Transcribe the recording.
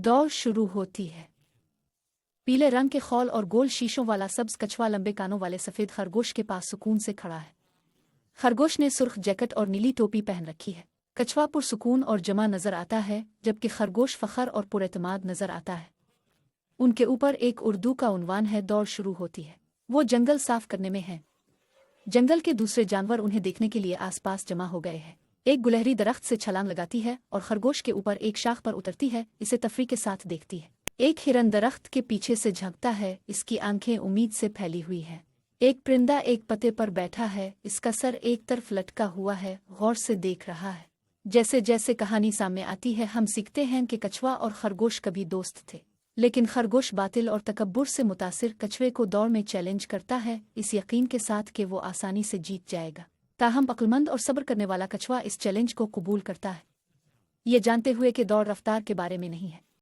दौड़ शुरू होती है। पीले रंग के खौल और गोल शीशों वाला सब्ज कछुआ लंबे कानों वाले सफेद खरगोश के पास सुकून से खड़ा है। खरगोश ने सुर्ख जैकेट और नीली टोपी पहन रखी है। कछुआ पुरसुकून और जमा नजर आता है, जबकि खरगोश फखर और पुरएतमाद नजर आता है। उनके ऊपर एक उर्दू का उन्वान है, दौड़ शुरू होती है। वो जंगल साफ करने में हैं। जंगल के दूसरे जानवर उन्हें देखने के लिए आसपास जमा हो गए हैं। एक गुलहरी दरख्त से छलांग लगाती है और खरगोश के ऊपर एक शाख पर उतरती है, इसे तफरी के साथ देखती है। एक हिरन दरख्त के पीछे से झांकता है, इसकी आंखें उम्मीद से फैली हुई हैं। एक परिंदा एक पत्ते पर बैठा है, इसका सर एक तरफ लटका हुआ है, गौर से देख रहा है। जैसे जैसे कहानी सामने आती है, हम सीखते हैं कि कछुआ और खरगोश कभी दोस्त थे, लेकिन खरगोश बातिल और तकब्बुर से मुतासिर कछुए को दौड़ में चैलेंज करता है, इस यकीन के साथ कि वो आसानी से जीत जाएगा। ताहम अक्लमंद और सब्र करने वाला कछुआ इस चैलेंज को कबूल करता है, ये जानते हुए कि दौड़ रफ्तार के बारे में नहीं है,